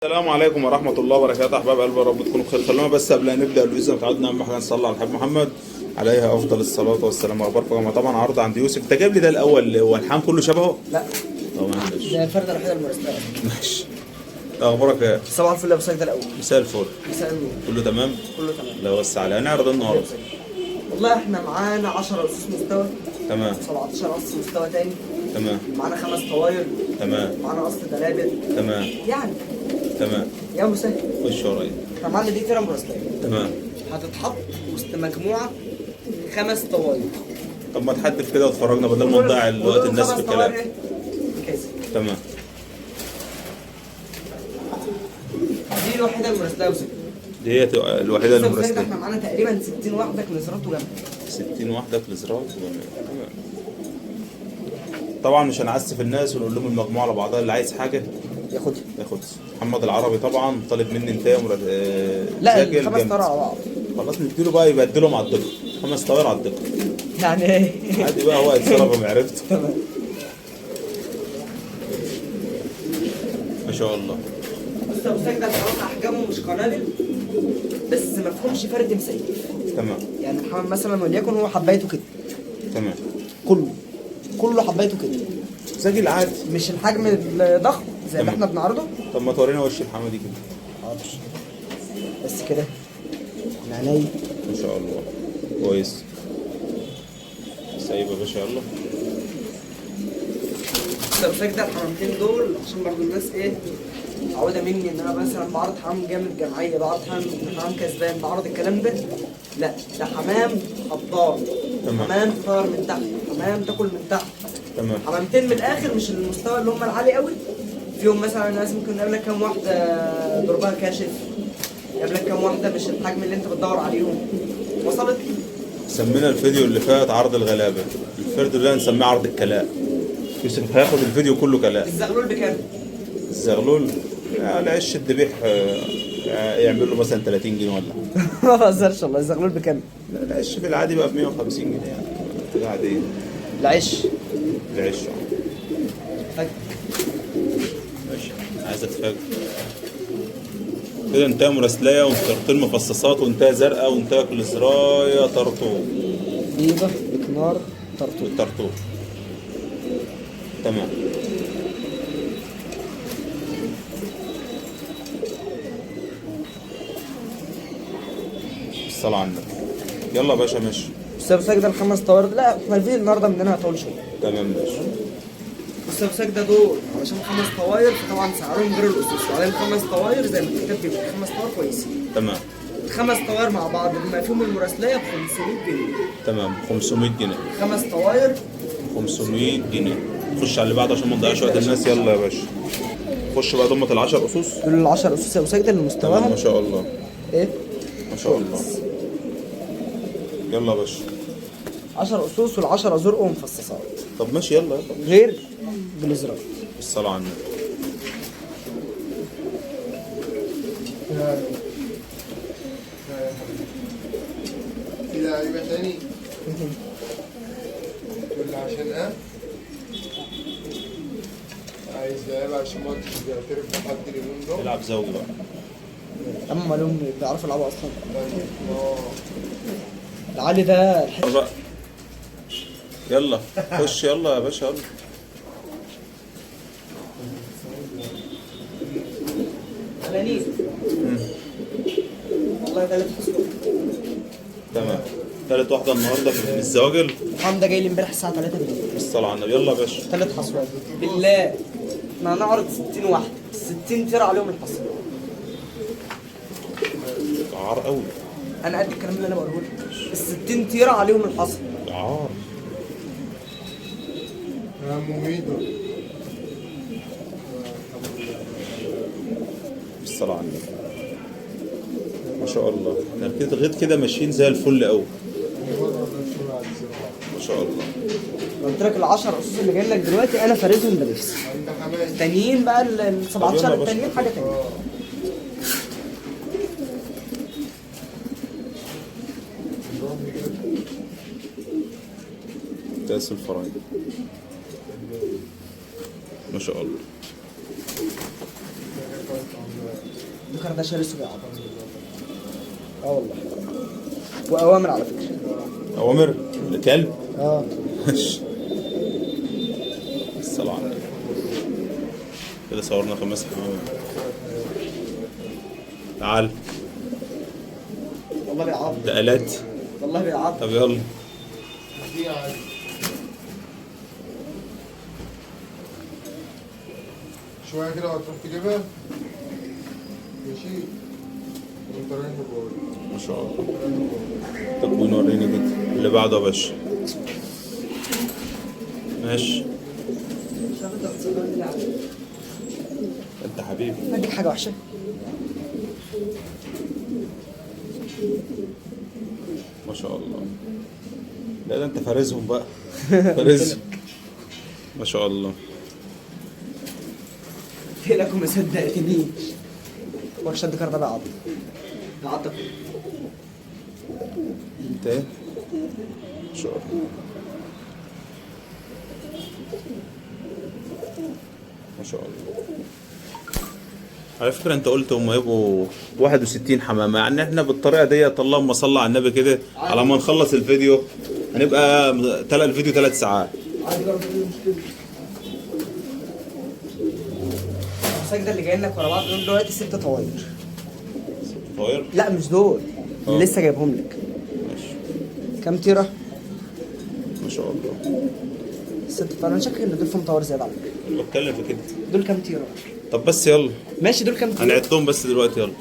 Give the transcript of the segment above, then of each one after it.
السلام عليكم ورحمة الله وبركاته أحباب قلب، رب تكونوا بخير. خلونا بس قبل أن نبدأ الفيديو متعودنا أهم حاجة نصلي على الحبيب محمد عليه أفضل الصلاة والسلام. أخباركم؟ طبعا عرض عند يوسف. أنت جايب لي ده الأول هو الحام كله شبهه؟ لا طبعا ماشي. ده الفرده الوحيده المرسله. ماشي. أخبارك إيه؟ صباح الفل يا ابو سيد. ده الاول مساء الفل. مساء النور. كله تمام؟ كله تمام. لا بس على هنعرض النهارده. والله احنا معانا 10 اسس مستوى، تمام 17 قص مستوى تاني، تمام معانا 5 طواير، تمام معانا قص دلابل تمام يعني. تمام. يا ابو سيد خش ورايا. احنا معانا دي تيره مرسله تمام. هتتحط وسط مجموعه 5 طواير. طب ما تحدف كده واتفرجنا بدل ما نضيع الوقت الناس في الكلام. كذا تمام. دي الوحيده المرسله يا ابو سيد. ديت الوحيدة بص يا أبو سيد، المرسلة. احنا معانا تقريبا 60 واحده كنزرات وجنب. 60 واحدة كليزرات. تمام. طبعا مش هنعسف الناس ونقول لهم المجموعة على بعضها، اللي عايز حاجة ياخدها. ياخد. محمد العربي طبعا طالب مني انت لا ساجل الخمس جامد. طواير على بعض. خلاص نديله بقى يبدلهم على الدقة. 5 طواير على الدقة يعني ايه؟ عادي بقى، هو هيتصرف بمعرفته. تمام. ما شاء الله. بص يا ابو سيد، ده الحمام احجامه مش قنابل بس ما فيهمش فرد مسيف. تمام يعني الحمام مثلا وليكن هو حبايته كده، تمام. كله حبايته كده، ساجل عادي. مش الحجم الضخم زي ما تمام. احنا بنعرضه. طب ما تورينا وش الحمادي كده. حاضر بس كده من عينيا. ما شاء الله كويس. سايب يا باشا يلا. بص يا ابو سيد، ده الحمامتين دول عشان برضه الناس ايه متعوده مني ان انا مثلا بعرض حمام جامد جمعيه، بعرض حمام كسبان، بعرض الكلام ده. لا ده حمام خضار، تمام. حمام طار من تحت، حمام تاكل من تحت. تمام حمامتين من الاخر، مش المستوى اللي هم العالي قوي. فيهم مثلا ناس ممكن يقابلك كام واحده ضربها كاشف، يقابلك كام واحده مش الحجم اللي انت بتدور عليهم. وصلت. سمينا الفيديو اللي فات عرض الغلابة، الفيديو ده هنسميه عرض الكلاء. يوسف هياخد الفيديو كله كلاء. الزغلول بكام؟ الزغلول على عش الذبيح يعمل له مثلا 30 جنيه ولا. ما بهزرش والله. الزغلول بكام؟ لا العش في العادي بقى ب 150 جنيه يعني العادية. العش العش فك. ماشي. عايز اتفاجئ كده. انتهى مراسلايه وانتهى مفصصات وانتهى زرقاء وانتهى كليزرايه طرطوق. بيضة بكنار طرطوق. طرطوق. تمام. الصلاة على النبي. يلا يا باشا ماشي. بص يا ابو سيد، ده الخمس طوارئ. لا احنا الفيديو النهارده مننا هطول شويه. تمام ماشي. بص يا ابو سيد، ده دول علشان 5 طواير فطبعا سعرهم غير الاسس، وبعدين 5 طواير زي ما الكتاب بيقول 5 طواير كويسين. تمام الخمس طواير مع بعض بما فيهم المراسليه ب 500 جنيه. تمام. 500 جنيه. 5 طواير 500 جنيه. خش على اللي بعده عشان ما نضيعش وقت الناس. يلا يا باشا خش بقى ضمة ال10 اسس. دول ال 10 اسس يا ابو سيد اللي تمام مستواهم ما شاء الله. ايه؟ ما شاء الله. يلا يا باشا. 10 اسس وال10 زرق ومفصصات. طب ماشي يلا يلا. غير بالازرق. الصلاة على النبي. في لعيبة تاني ولا عشان ايه؟ عايز لعيبة عشان ما تعترف بحد اليومين دول؟ العب زوجي بقى. اما لهم بيعرفوا يلعبوا اصلا. اه العالي ده الحته. بقى. يلا خش يلا يا باشا يلا. انانيس. والله ده اللي بتحصل. تمام. تالت واحدة النهارده في الزواجل. الحمام ده جاي لي امبارح الساعه 3 بالليل. الصلاة على النبي. يلا يا باشا. 3 حصوات بالله. احنا هنعرض 60 واحده، 60 تير عليهم الحصر. عار قوي. انا قد الكلام اللي انا بقوله لك. ال 60 تيره عليهم الحصر. عار. مميتة. الصلاة على النبي. ما شاء الله. احنا كده لغاية كده ماشيين زي الفل قوي. ما شاء الله. قلت لك ال 10 اسس اللي جايين لك دلوقتي انا فارزهم بنفسي. انت حماس. التانيين بقى ال 17 التانيين حاجه تانيه. كاس الفراعنة. ما شاء الله. الذكر ده شرس وبيعض. اه والله. واوامر على فكره. اوامر الكلب. اه الصلاة على النبي. كده صورنا 5 حمام. تعال والله بيعض. ده آلات. والله بيعض. طب يلا. دي عادي. شوية كده وهتروح تجيبها. ماشي. وانت رايح جوه. ما شاء الله. طب ونوريني كده اللي بعده يا باشا. ماشي. انت حبيبي. اديك حاجه وحشه. ما شاء الله. لا ده انت فارزهم بقى. فارزهم. ما شاء الله. قلت لك وما صدقتنيش. وحشه الذكر ده بيعض. بيعض. انت ايه؟ ما شاء الله. ما شاء الله. على فكرة انت قلت هم يبقوا 61 حمامة، يعني احنا بالطريقة ديت اللهم صل على النبي كده على ما نخلص الفيديو هنبقى الفيديو 3 ساعات. عادي برضه مشكله. السجدة اللي جايين لك ورا بعض دول دلوقتي 6 طواير. طاير؟ لا مش دول. اللي لسه جايبهم لك. ماشي. كام تيرة؟ ما شاء الله. 6 طواير. انا شاكك ان دول فيهم طواير زيادة على فكرة. بتكلم في كده. دول كام تيرة؟ طب بس يلا ماشي دول كام تيرة؟ هنعدهم بس دلوقتي يلا.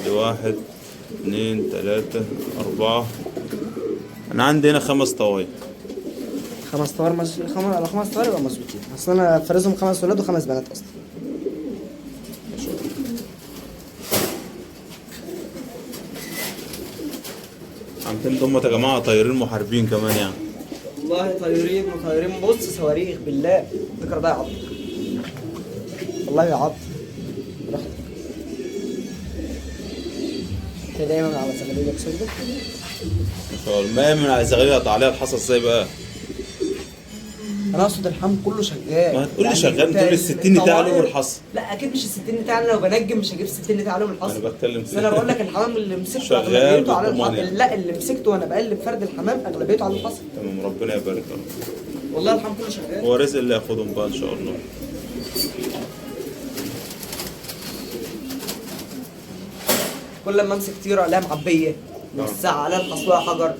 دي 1 2 3 4. انا عندي هنا 5 طواير. 5 طواير على 5 طواير يبقى مظبوطين. اصل انا فارزهم 5 ولاد و5 بنات اصلا. ما شاء الله. عاملين دمت يا جماعة طايرين محاربين كمان يعني. والله طايرين وطايرين. بص صواريخ بالله. الذكر ده يعض. والله يعض. براحتك. انت دايما على زغلولك سجدة. ما شاء الله. ما من على زغالية قطع عليها الحصى ازاي بقى؟ انا اقصد الحمام كله شغال. ما هتقول لي شغال تقول لي ال60 بتاع عليهم الحصى. لا اكيد مش ال60 بتاع. انا لو بنجم مش هجيب ال60 بتاع عليهم الحصى. انا بتكلم بس انا بقول لك الحمام اللي مسكته شغال اغلبيته على بالضمان الحصى. يعني. لا اللي مسكته وانا بقلب فرد الحمام اغلبيته على الحصى. تمام ربنا يبارك لك. والله الحمام كله شغال. هو رزق اللي ياخدهم بقى ان شاء الله. كل ما امسك تيره الاقيها معبيه موسعه عليها الحصوه حجر.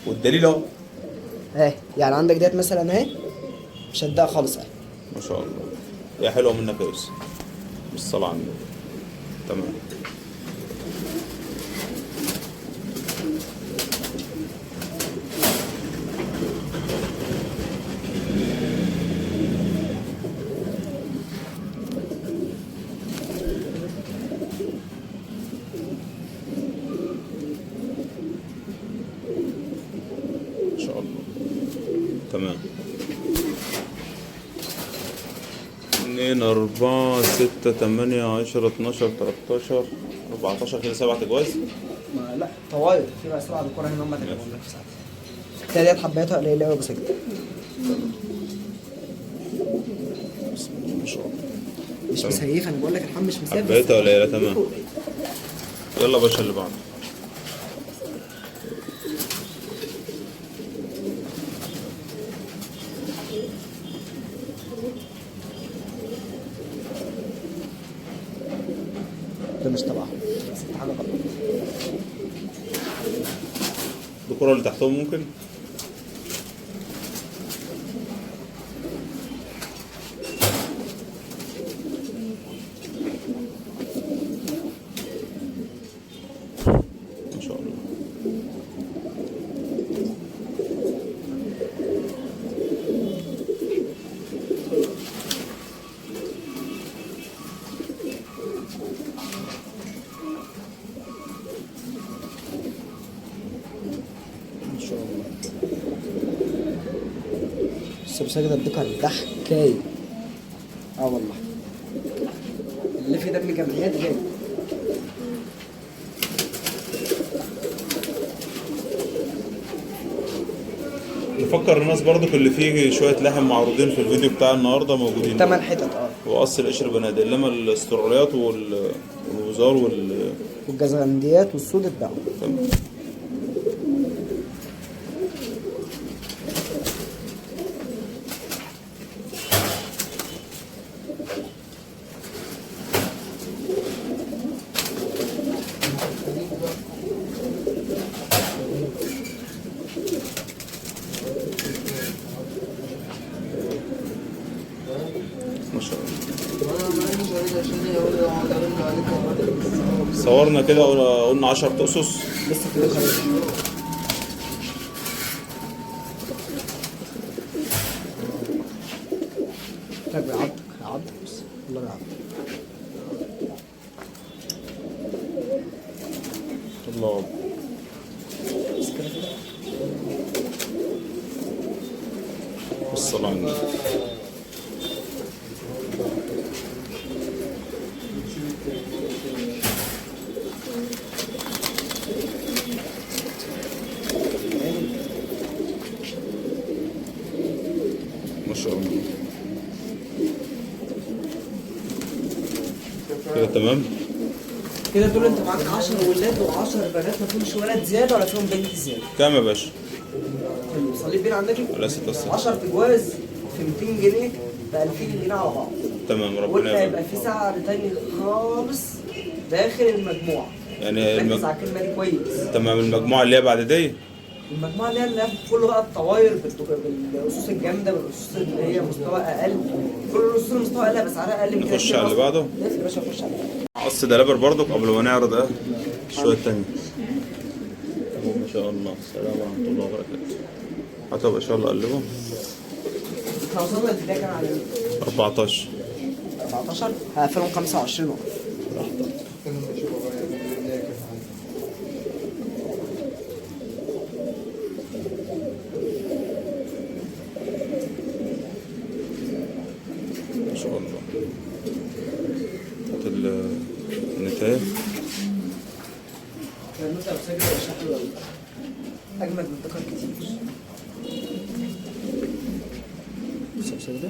والدليل اهو. اهي يعني عندك ديت مثلا اهي مش هتضايق خالص اهي. ما شاء الله. يا حلوه منك يا يوسف. بالصلاه على النبي. تمام. ان شاء الله. تمام. 2 4 6 8 10 12 13 14 كده 7 تجواز. ما لا طواير في بقى 7 دكور هنا هم تجيبهم لك في ساعتها. ديت حبيتها قليله قوي بسجل. بسم الله ما شاء الله. مش تمام. مسيفه. انا بقول لك الحمام مش مسيف. حبيتها قليله. تمام. يلا يا باشا اللي بعده. ده مش تبعهم. ست حاجه غلط. الكرة اللي تحتهم ممكن. ما شاء الله. ان شاء الله. بس بسجد الذكر ده حكايه. اه والله. اللي في دم جمعيات جاي. نفكر الناس برضو اللي فيه شوية لحم معروضين في الفيديو بتاع النهاردة موجودين. 8 حتت اه. هو قص القشر بنادق، انما الاستراليات والوزار والجزغنديات والسود اتباعوا. تمام. ما شاء الله. صورنا كده قلنا 10 تقصص. لسه في الخير. طيب يعضك بس والله يعضك. الله. بس كده كده. والصلاة على النبي. ما شاء الله. كده تمام. كده دول انت معاك 10 ولاد و10 بنات، ما فيهمش ولد زياده ولا فيهم بنت زياده. كام يا باشا؟ صليت بينا على النبي. على 6 الصبح. 10 تجواز في 200 جنيه ب 2000 جنيه على بعض. تمام ربنا قلنا يبارك. يبقى في سعر تاني خالص داخل المجموعه. يعني ركز على الكلمه دي كويس. تمام. المجموعة اللي هي بعد دي المجموعه اللي هي كله بقى الطواير بالاسس الجامده، بالاسس اللي هي مستوى اقل، كل الاسس المستوى اقل بس سعرها اقل من كده. نخش على اللي بعده. يا باشا نخش على اللي بعده. قص دلابر برضك قبل ما نعرض شوية تانية. ما شاء الله. السلام ورحمة الله وبركاته. هتبقى ان شاء الله قلبهم. احنا وصلنا البدايه كان على 14 14 هقفلهم 25 نقطه. ما شاء الله. هات النتايج. النوتة بسجل شكله حلو أجمد من ذكر كتير. بص يا بسجل ده.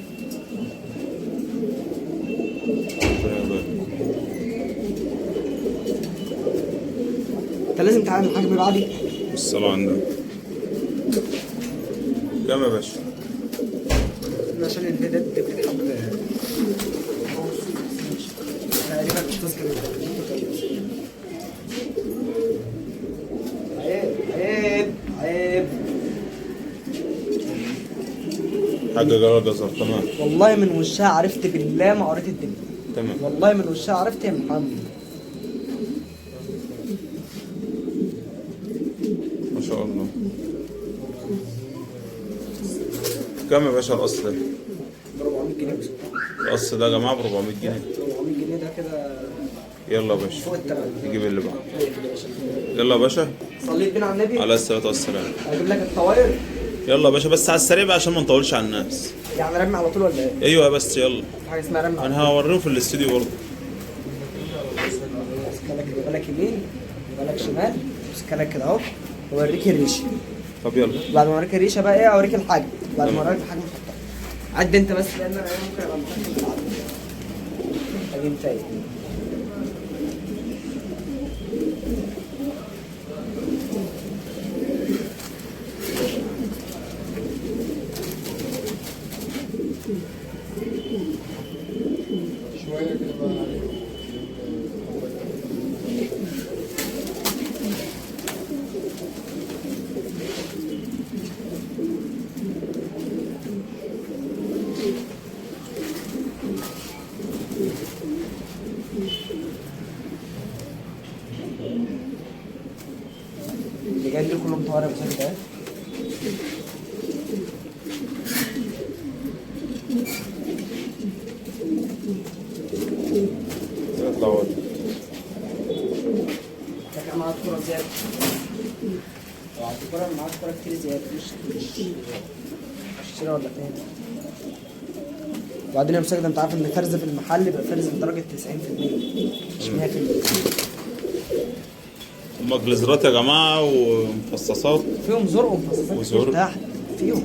أنت لازم تعمل الحجم بعدي. الصلاة على النبي. كام يا باشا؟ عشان الهدات بتتحب تقريبا مش تذكر. عيب عيب. حاجة جرى جزر. تمام. والله من وشها عرفت بالله ما قريت الدنيا. تمام. والله من وشها عرفت يا محمد. ما شاء الله. كام يا باشا القص ده؟ ب 400 جنيه بس. القص ده يا جماعة ب 400 جنيه. 400 جنيه ده كده يلا يا باشا. فوق التمن. نجيب اللي بعده. يلا يا باشا. صليت بينا على النبي. على الصلاة والسلام. اجيب لك الطواير. يلا يا باشا بس على السريع بقى عشان ما نطولش على الناس. يعني رمي على طول ولا ايه؟ ايوه بس يلا. في حاجه اسمها رمي على انا هوريهم في الاستوديو برضه. طول. بالك يمين بالك شمال، امسك كده اهو واوريك الريشه. طب يلا. بعد ما اوريك الريشه بقى ايه اوريك الحجم. بعد ما اوريك الحجم حطها. عد انت بس لان انا ممكن ابقى متاكد بالعدد. ادي انت ايه؟ شوية كده بقى عليك. اللي جاي دول كلهم طوارئ بس ده. يطلع ولد. ده كان معاه كوره زياده. لو عندي كوره معاه كوره كتير زياده مش اشتري ولا اتنين. وبعدين يا مساجد انت عارف ان الفرز في المحل بيبقى فرز بدرجه 90% مش 100%. هما جليزرات يا جماعة ومفصصات. فيهم زرق ومفصصات وزرق. تحت. فيهم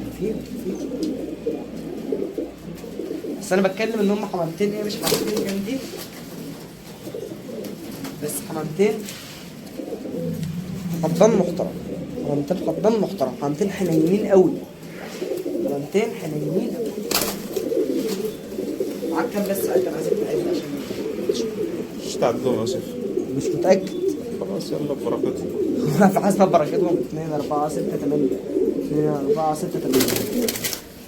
بس انا بتكلم ان هم حمامتين ايه، مش حمامتين جامدين، بس حمامتين حضان محترم، حمامتين حضان محترم، حمامتين حنينين قوي، حمامتين حنينين قوي. معاك كام بس ساعتها؟ انا عايزك تعد عشان مش تعدهم يا يوسف. مش متأكد. خلاص يلا ببركتهم. في حسب بركتهم 2 4 6 8 2 4 6 8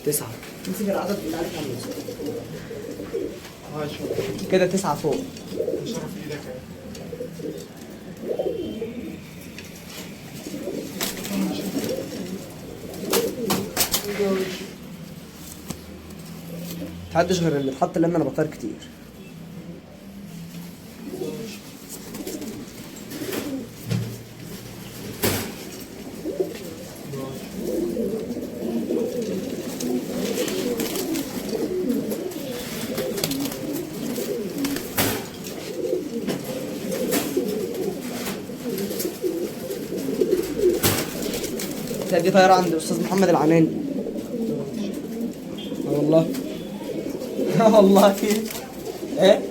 9. امسك العدد بتاعك يا يوسف. شوف كده 9 فوق. شرف ايدك اهي. محدش غير اللي اتحط لان انا بطير كتير. دي طيارة عند الأستاذ محمد العناني. والله والله ايه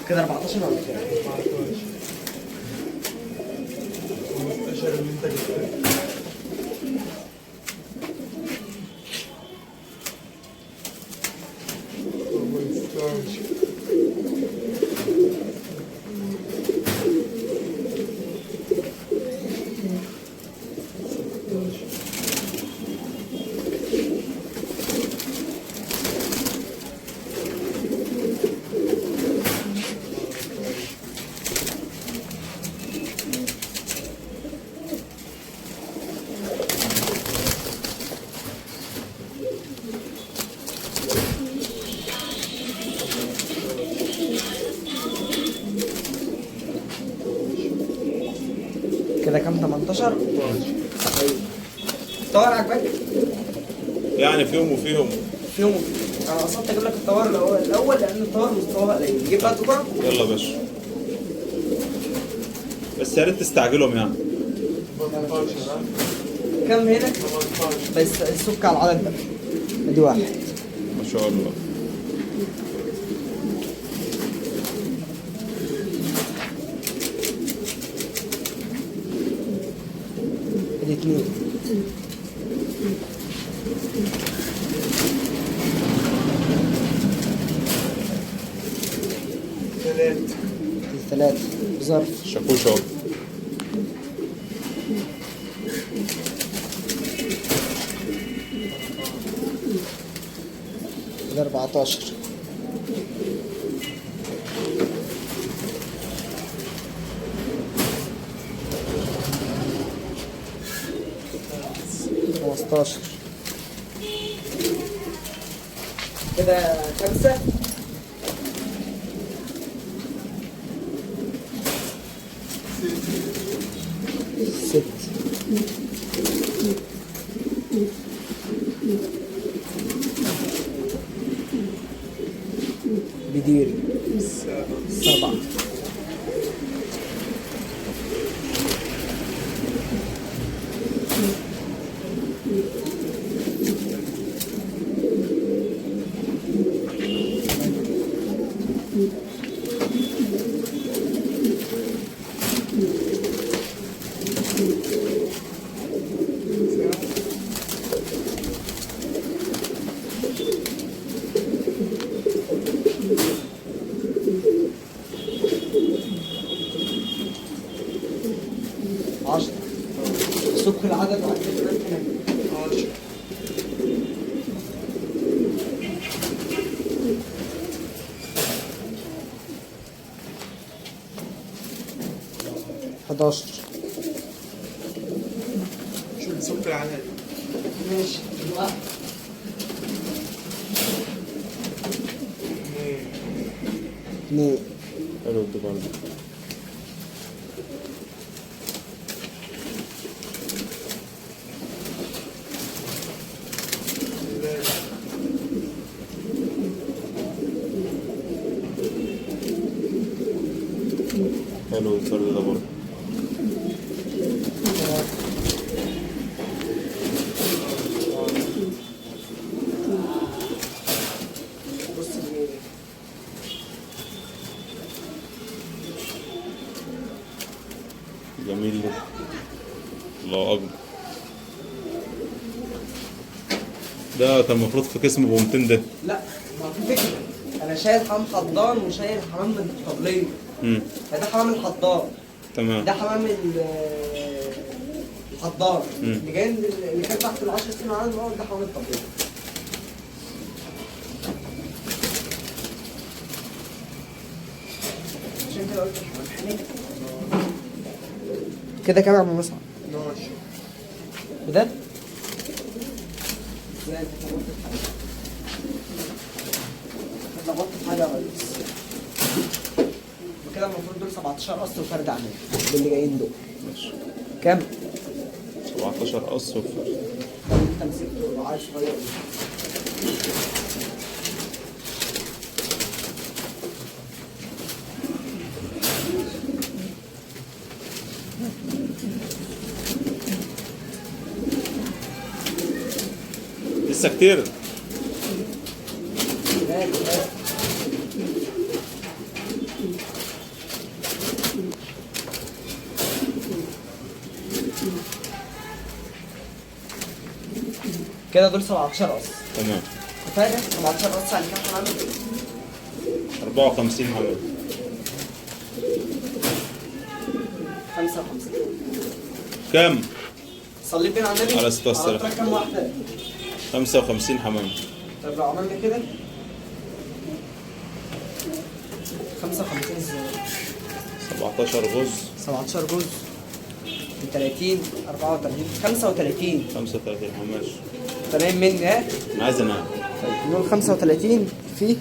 كده 14 ولا كام؟ 15 اللي انت جبتها. كده كام 18؟ ايوه. الطوار عجبك؟ يعني فيهم وفيهم. فيهم انا قصدت اجيب لك الطوار الاول لان الطوار مستواها قليل. نجيب بقى الدكرة؟ يلا يا باشا. بس يا ريت تستعجلهم يعني. 18 ها؟ كام هنا؟ 18. بس السك على العدد ده. ادي واحد. ما شاء الله. ادي اتنين. ثلاثة. ادي ثلاثة. ظرف. شاكوش اهو. ادي 14. خمستاشر. كده 5. ست. بديري. 7. سك العدد وعد كمان كمان. 10. حداشر. شوف سك العدد. ماشي. واحد. 2. حلو الدبار ده. حلو الفرد ده برضه. بص دي جميل ده. الله اكبر. ده كان المفروض في قسم ب 200 ده. لا، ما في فكره، انا شايل حمام حضان وشايل حمام من الطبليه. فده حمام الحضان، تمام. ده حمام الحضان مم. اللي جاي اللي كان تحت ال 10 سنين عندي ده حمام الطبليه. عشان كده قلت حمام حنين. كده كام يا عم مصعب؟ 12. بجد؟ ازاي انت لخبطت في حاجه؟ انت لخبطت في حاجه يا ريس. وكده المفروض دول 17 قص وفرد عمال اللي جايين دول. ماشي. كام؟ 17 قص وفرد. انت مسكته وعايز صغير. لسه كتير. كده دول 17 قص. تمام. كفايه 17 قص يعني كام حمام؟ 54 حمام. 55. كام؟ صليت بين على النبي على 16. عرفت لك كام واحده؟ 55 حمام. طب لو عملنا كده 55 ازاي؟ 17 غز. 17 جزء من 30 34 35. 35 حماش. انت نايم مني ها؟ انا عايز انام. طيب نقول 35 في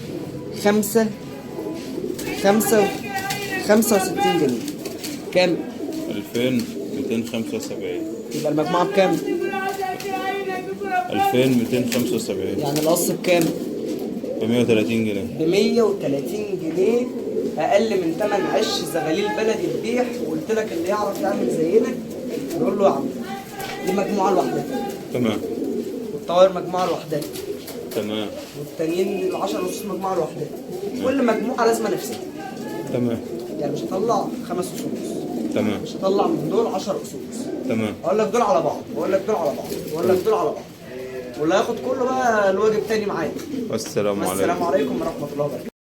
65 جنيه كام؟ 2275. يبقى المجموعة بكام؟ 2275. يعني القص بكام؟ ب 130 جنيه. ب 130 جنيه أقل من تمن عش زغاليل بلدي البيح. وقلت لك اللي يعرف يعمل زينا نقول له يا عم دي مجموعة لوحدها، تمام. والطوائر مجموعة لوحدها، تمام. والتانيين ال10 نصوص مجموعة لوحدها. كل مجموعة لازمة نفسها. تمام. يعني مش هطلع 5 أصوص، تمام. مش هطلع من دول 10 أصوص. تمام. اقول لك دول على بعض، واقول لك دول على بعض، واقول لك دول على بعض، واللي هياخد كله بقى الواجب تاني معايا. والسلام عليكم. السلام عليكم ورحمه الله وبركاته.